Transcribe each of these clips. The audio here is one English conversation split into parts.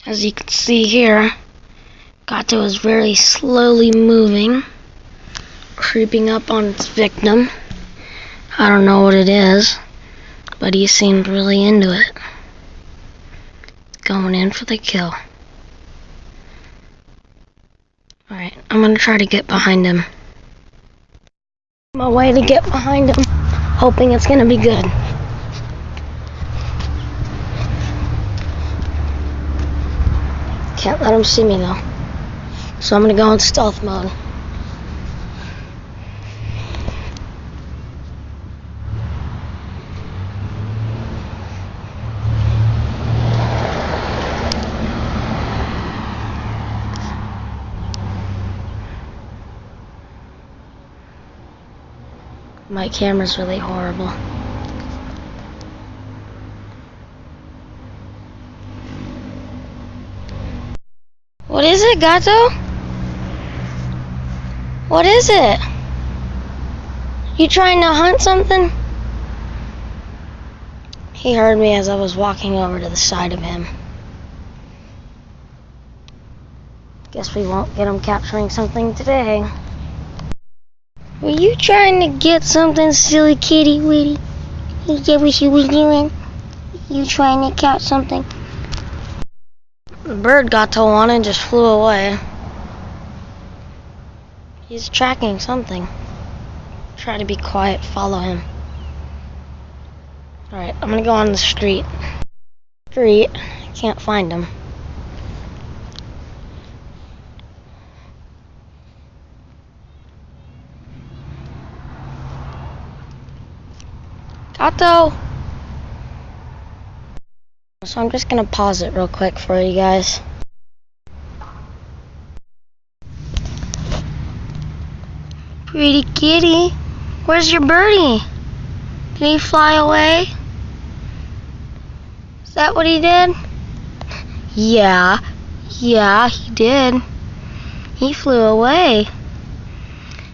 As you can see here, Gato is very slowly moving, creeping up on its victim. I don't know what it is, but he seemed really into it. Going in for the kill. Alright, I'm gonna try to get behind him. My way to get behind him, hoping it's gonna be good. Can't let him see me though. So I'm gonna go in stealth mode. My camera's really horrible. What is it, Gato? What is it? You trying to hunt something? He heard me as I was walking over to the side of him. Guess we won't get him capturing something today. Were you trying to get something, silly kitty witty? Is that what you was doing? You trying to catch something? The bird Gato wanted just flew away. He's tracking something. Try to be quiet, follow him. Alright, I'm gonna go on the street. I can't find him. Gato! So I'm just gonna pause it real quick for you guys. Pretty kitty, where's your birdie? Did he fly away? Is that what he did? Yeah, he did. He flew away.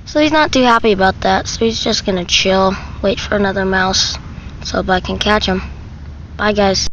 So he's not too happy about that, so he's just gonna chill, wait for another mouse, so I can catch him. Bye guys.